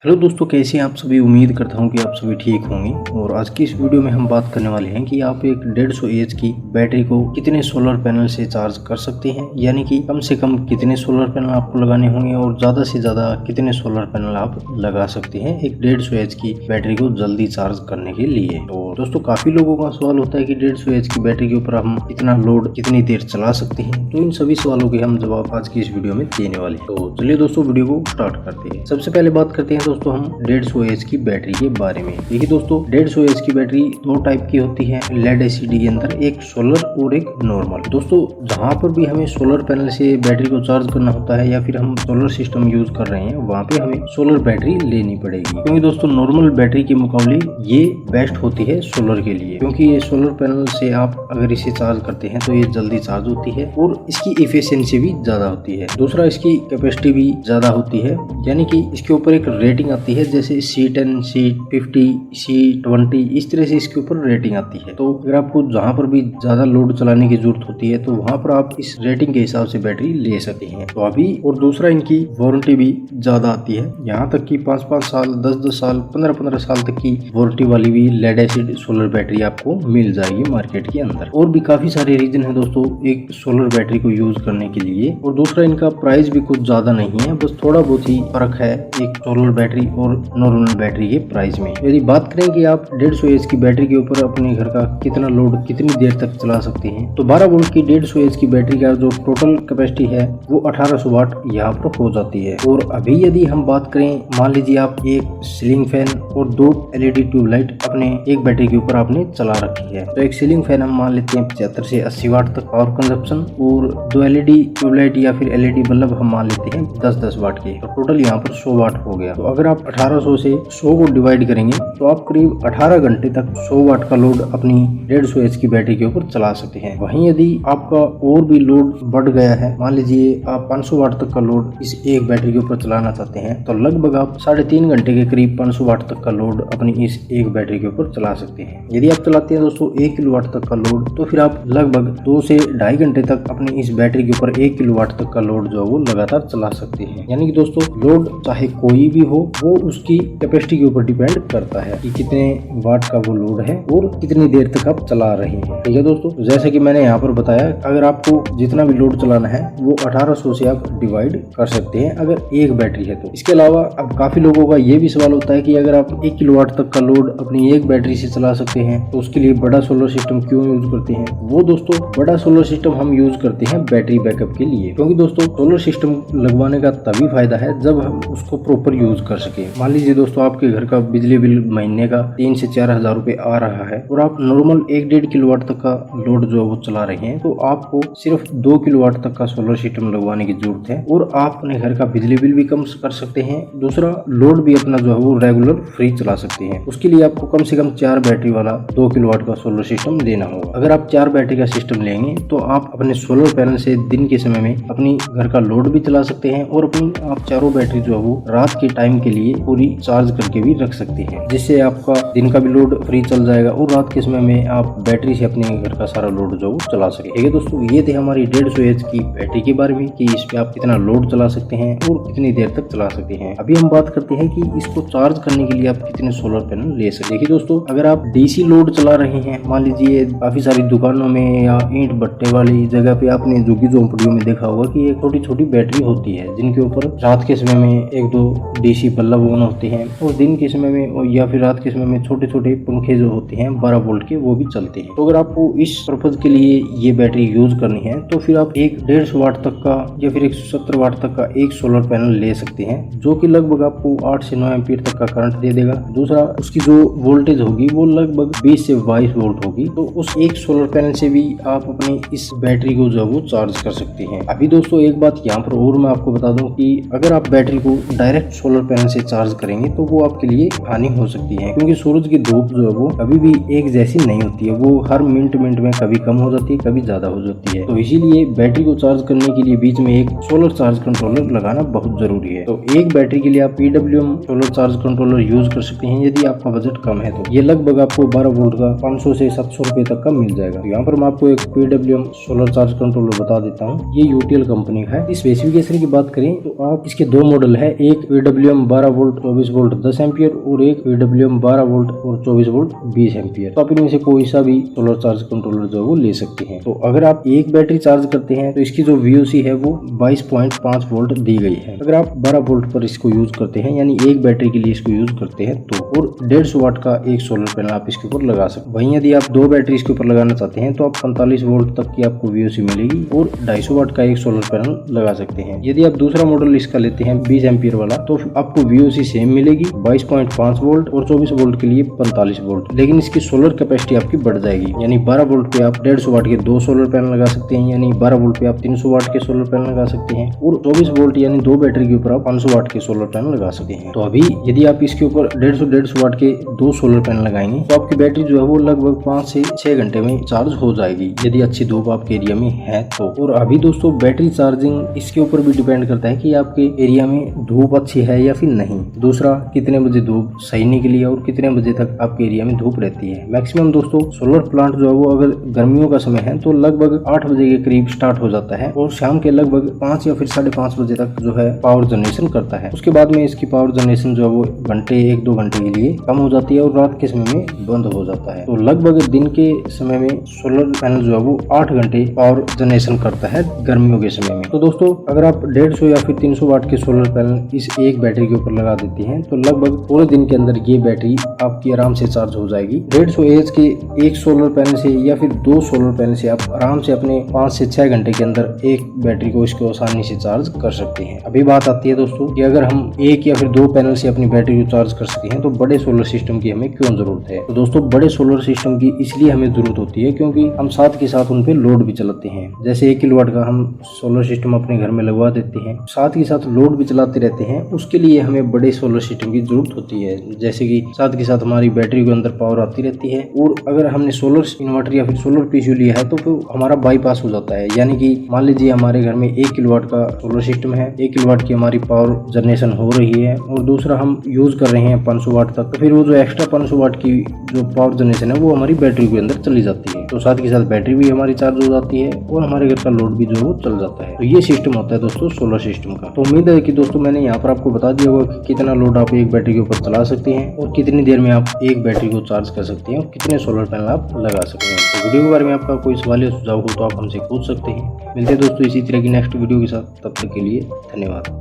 Hello दोस्तों, कैसे हैं आप सभी। उम्मीद करता हूं कि आप सभी ठीक होंगे। और आज की इस वीडियो में हम बात करने वाले हैं कि आप एक 150 एच की बैटरी को कितने सोलर पैनल से चार्ज कर सकते हैं, यानी कि कम से कम कितने सोलर पैनल आपको लगाने होंगे और ज़्यादा से ज़्यादा कितने सोलर पैनल आप लगा सकते हैं एक 150 एच की बैटरी को जल्दी चार्ज करने के लिए। तो दोस्तों, काफ़ी लोगों का सवाल होता है कि 150 एच की बैटरी के ऊपर हम इतना लोड कितनी देर चला सकते हैं। तो इन सभी सवालों के हम जवाब आज की इस वीडियो में देने वाले हैं। तो चलिए दोस्तों, वीडियो को स्टार्ट करते हैं। सबसे पहले बात करते हैं दोस्तों हम 150 एच की बैटरी के बारे में। देखिए दोस्तों, 150 एच की बैटरी दो टाइप की होती है लेड एसिडी के अंदर, एक सोलर और एक नॉर्मल। दोस्तों, जहाँ पर भी हमें सोलर पैनल से बैटरी को चार्ज करना होता है या फिर हम सोलर सिस्टम यूज कर रहे हैं, वहाँ पे हमें सोलर बैटरी लेनी पड़ेगी, क्योंकि दोस्तों नॉर्मल बैटरी के मुकाबले ये बेस्ट होती है सोलर के लिए, क्योंकि ये सोलर पैनल से आप अगर इसे चार्ज करते हैं तो ये जल्दी चार्ज होती है और इसकी इफिशियंसी भी ज्यादा होती है। दूसरा, इसकी कैपेसिटी भी ज्यादा होती है, यानी कि इसके ऊपर एक रेटिंग आती है जैसे C10, C50, C20, इस तरह से इसके ऊपर रेटिंग आती है। तो अगर आपको जहाँ पर भी ज्यादा लोड चलाने की जरूरत होती है तो वहाँ पर आप इस रेटिंग के हिसाब से बैटरी ले सकते हैं। तो अभी और दूसरा, इनकी वारंटी भी ज्यादा आती है, यहाँ तक कि 5-5 साल, 10-10 साल, 15-15 साल तक की वारंटी वाली भी लेड एसिड सोलर बैटरी आपको मिल जाएगी मार्केट के अंदर। और भी काफी सारे रीजन है दोस्तों एक सोलर बैटरी को यूज करने के लिए। और दूसरा, इनका प्राइस भी कुछ ज्यादा नहीं है, बस थोड़ा बहुत ही फर्क है एक सोलर बैटरी और नॉर्मल बैटरी के प्राइस में। यदि बात करें कि आप 150 एच की बैटरी के ऊपर अपने घर का कितना लोड कितनी देर तक चला सकते हैं, तो 12 वोल्ट की 150 एच की बैटरी का जो टोटल कैपेसिटी है वो 1800 वाट यहाँ पर हो जाती है। और अभी यदि हम बात करें, मान लीजिए आप एक सीलिंग फैन और 2 LED ट्यूबलाइट अपने एक बैटरी के ऊपर आपने चला रखी है, तो एक सीलिंग फैन हम मान लेते हैं 75 से 80 वाट तक पावर कंजप्शन, और 2 LED ट्यूबलाइट या फिर LED बल्ब हम मान लेते हैं 10-10 वाट के, तो टोटल यहाँ पर 100 वाट हो गया। तो अगर आप 1800 से 100 को डिवाइड करेंगे तो आप करीब 18 घंटे तक 100 वाट का लोड अपनी 150 एच की बैटरी के ऊपर चला सकते हैं। वहीं यदि आपका और भी लोड बढ़ गया है, मान लीजिए आप 500 वाट तक का लोड इस एक बैटरी के ऊपर चलाना चाहते हैं, तो लगभग आप 3.5 घंटे के करीब 500 वाट तक का लोड अपनी इस एक बैटरी के ऊपर चला सकते हैं। यदि आप चलाते हैं दोस्तों 1 किलोवाट तक का लोड, तो फिर आप लगभग 2 से 2.5 घंटे तक अपनी इस बैटरी के ऊपर 1 किलोवाट तक का लोड जो है वो लगातार चला सकते हैं। यानी कि दोस्तों लोड चाहे कोई भी हो, वो उसकी कैपेसिटी के ऊपर डिपेंड करता है कि कितने वाट का वो लोड है और कितनी देर तक आप चला रहे हैं। ठीक है दोस्तों, जैसे कि मैंने यहाँ पर बताया, अगर आपको जितना भी लोड चलाना है वो 1800 से आप डिवाइड कर सकते हैं अगर एक बैटरी है तो। इसके अलावा अब काफी लोगों का ये भी सवाल होता है कि अगर आप 1 किलोवाट तक का लोड अपनी एक बैटरी से चला सकते हैं तो उसके लिए बड़ा सोलर सिस्टम क्यों यूज करते हैं। वो दोस्तों, बड़ा सोलर सिस्टम हम यूज करते हैं बैटरी बैकअप के लिए, क्योंकि दोस्तों सोलर सिस्टम लगवाने का तभी फायदा है जब हम उसको प्रॉपर यूज कर सके। मान लीजिए दोस्तों आपके घर का बिजली बिल महीने का 3 से 4 हजार रुपए आ रहा है और आप नॉर्मल 1-1.5 किलोवाट तक का लोड जो है वो चला रहे हैं, तो आपको सिर्फ 2 किलोवाट तक का सोलर सिस्टम लगवाने की जरूरत है और आप अपने घर का बिजली बिल भी कम कर सकते हैं। दूसरा, लोड भी अपना जो है वो रेगुलर फ्री चला सकते हैं। उसके लिए आपको कम से कम 4 बैटरी वाला 2 किलोवाट का सोलर सिस्टम लेना होगा। अगर आप 4 बैटरी का सिस्टम लेंगे तो आप अपने सोलर पैनल से दिन के समय में अपनी घर का लोड भी चला सकते हैं और अपनी आप चारों बैटरी जो है वो रात के टाइम के लिए पूरी चार्ज करके भी रख सकते हैं, जिससे आपका दिन का भी लोड फ्री चल जाएगा और रात के समय में आप बैटरी से अपने घर का सारा लोड जो चला सके। ठीक है दोस्तों, ये थे हमारी 150 एच की बैटरी के बारे में कि इस पे आप कितना लोड चला सकते हैं और कितनी देर तक चला सकते हैं। अभी हम बात करते हैं कि इसको चार्ज करने के लिए आप कितने सोलर पैनल ले सकते हैं। देखिए दोस्तों, अगर आप डीसी लोड चला रहे हैं, मान लीजिए काफी सारी दुकानों में या ईंट भट्टे वाली जगह पे आपने झुग्गी झोंपड़ियों में देखा होगा कि एक छोटी छोटी बैटरी होती है जिनके ऊपर रात के समय में 1-2 डीसी बल्ब ऑन होते हैं और दिन के समय में या फिर रात के समय में छोटे छोटे पंखे जो होते हैं 12 वोल्ट के, वो भी चलते हैं। तो अगर आपको इस पर्पज के लिए ये बैटरी यूज करनी है तो फिर आप एक 150 वाट तक का या फिर 170 वाट तक का एक सोलर पैनल ले सकते हैं, जो कि लगभग आपको 8 से 9 एम्पीयर तक का करंट दे देगा। दूसरा, उसकी जो वोल्टेज होगी वो लगभग 20 से 22 वोल्ट होगी। तो उस एक सोलर पैनल से भी आप अपनी इस बैटरी को जो है वो चार्ज कर सकते हैं। अभी दोस्तों एक बात यहाँ पर और मैं आपको बता दूं कि अगर आप बैटरी को डायरेक्ट सोलर पैनल से चार्ज करेंगे तो वो आपके लिए हानि हो सकती है, क्योंकि सूरज की धूप जो है वो कभी भी एक जैसी नहीं होती है, वो हर मिनट में कभी कम हो जाती है, कभी ज्यादा हो जाती है। तो इसीलिए बैटरी को चार्ज करने के लिए बीच में एक सोलर चार्ज कंट्रोलर लगाना बहुत जरूरी है। तो एक बैटरी के लिए आप PWM solar charge controller use कर सकते हैं यदि आपका बजट कम है तो। ये लगभग आपको 12 वोल्ट का 500 से 700 रुपए तक का मिल जाएगा। तो यहाँ पर मैं आपको एक PWM सोलर चार्ज कंट्रोलर बता देता हूँ, ये UTL कंपनी का है। इस स्पेसिफिकेशन की बात करें तो आप इसके 2 मॉडल है, एक PWM 12 वोल्ट 24 वोल्ट 10 एम्पियर और एक PWM 12 वोल्ट और 24 वोल्ट 20 एम्पियर। तो आप इनमें से कोई सा भी सोलर चार्ज कंट्रोलर जो है वो ले सकते हैं। तो अगर आप एक बैटरी चार्ज करते हैं तो इसकी जो VOC है वो 22.5 वोल्ट दी गई है। अगर आप 12 वोल्ट पर इसको यूज करते हैं यानी एक बैटरी के लिए इसको यूज करते हैं तो और 150 वाट का एक सोलर पैनल आप इसके ऊपर लगा सकते हैं। वहीं यदि आप दो बैटरी इसके ऊपर लगाना चाहते हैं तो आप 45 वोल्ट तक की आपको VOC मिलेगी और 250 वाट का एक सोलर पैनल लगा सकते हैं। यदि आप दूसरा मॉडल इसका लेते हैं 20 एम्पियर वाला तो आपको VOC सेम मिलेगी 22.5 वोल्ट और 24 वोल्ट के लिए 45 वोल्ट, लेकिन इसकी सोलर कैपेसिटी आपकी बढ़ जाएगी। यानी 12 वोल्ट पे आप 150 वाट के दो सोलर पैनल लगा सकते हैं, यानी 12 वोल्ट पे आप 300 वाट के सोलर पैनल लगा सकते हैं और 24 वोल्ट यानी दो बैटरी के ऊपर आप 500 वाट के सोलर पैनल लगा सकते हैं। तो अभी यदि आप इसके ऊपर 150 वाट के दो सोलर पैनल लगाएंगे तो आपकी बैटरी जो है वो लगभग 5 से 6 घंटे में चार्ज हो जाएगी यदि अच्छी धूप आपके एरिया में है तो। और अभी दोस्तों बैटरी चार्जिंग इसके ऊपर भी डिपेंड करता है कि आपके एरिया में धूप अच्छी है या फिर नहीं। दूसरा, कितने बजे धूप सही निकली है और कितने बजे तक आपके एरिया में धूप रहती है। मैक्सिमम दोस्तों सोलर प्लांट जो है वो अगर गर्मियों का समय है तो लगभग 8 बजे के करीब स्टार्ट हो जाता है और शाम के लगभग 5 या फिर 5:30 बजे तक जो है पावर जनरेशन करता है। उसके बाद में इसकी पावर जनरेशन जो है वो घंटे 1-2 घंटे के लिए कम हो जाती है और रात के समय में बंद हो जाता है। तो लगभग दिन के समय में सोलर पैनल जो है वो 8 घंटे पावर जनरेशन करता है गर्मियों के समय में। तो दोस्तों अगर आप 150 या फिर 300 वाट के सोलर पैनल इस एक बैटरी के ऊपर लगा देते हैं तो लगभग पूरे दिन के अंदर ये बैटरी आपकी आराम से चार्ज हो जाएगी। 150 AH के एक सोलर पैनल से या फिर दो सोलर पैनल से आप आराम से अपने 5 से 6 घंटे के अंदर एक बैटरी को इसको आसानी से चार्ज कर सकते हैं। अभी बात आती है दोस्तों कि अगर हम एक या फिर दो पैनल से अपनी बैटरी को चार्ज कर सकते हैं तो बड़े सोलर सिस्टम की हमें क्यों जरूरत है। तो दोस्तों बड़े सोलर सिस्टम की इसलिए हमें जरूरत होती है क्योंकि हम साथ के साथ उन पे लोड भी चलाते हैं। जैसे 1 किलोवाट का हम सोलर सिस्टम अपने घर में लगवा देते हैं, साथ ही साथ लोड भी चलाते रहते हैं, उसके लिए हमें बड़े सोलर सिस्टम की जरूरत होती है। जैसे कि साथ के साथ हमारी बैटरी के अंदर पावर आती रहती है और अगर हमने सोलर इन्वर्टर या फिर सोलर PCU लिया है तो फिर हमारा बाईपास हो जाता है। यानी कि मान लीजिए हमारे घर में 1 किलोवाट का सोलर सिस्टम है, 1 किलोवाट की हमारी पावर जनरेशन हो रही है और दूसरा हम यूज कर रहे हैं 500 वाट तक, तो फिर वो जो एक्स्ट्रा 500 वाट की जो पावर जनरेशन है वो हमारी बैटरी के अंदर चली जाती है। तो साथ के साथ बैटरी भी हमारी चार्ज हो जाती है और हमारे घर का लोड भी जो है वो चल जाता है। तो ये सिस्टम होता है दोस्तों सोलर सिस्टम का। तो उम्मीद है कि दोस्तों मैंने यहाँ पर आपको बता दिया होगा कि कितना लोड आप एक बैटरी के ऊपर चला सकते हैं और कितनी देर में आप एक बैटरी को चार्ज कर सकते हैं और कितने सोलर पैनल आप लगा सकते हैं। तो वीडियो के बारे में आपका कोई सवाल या सुझाव हो तो आप हमसे पूछ सकते हैं। मिलते हैं दोस्तों इसी तरह की नेक्स्ट वीडियो के साथ, तब तक के लिए धन्यवाद।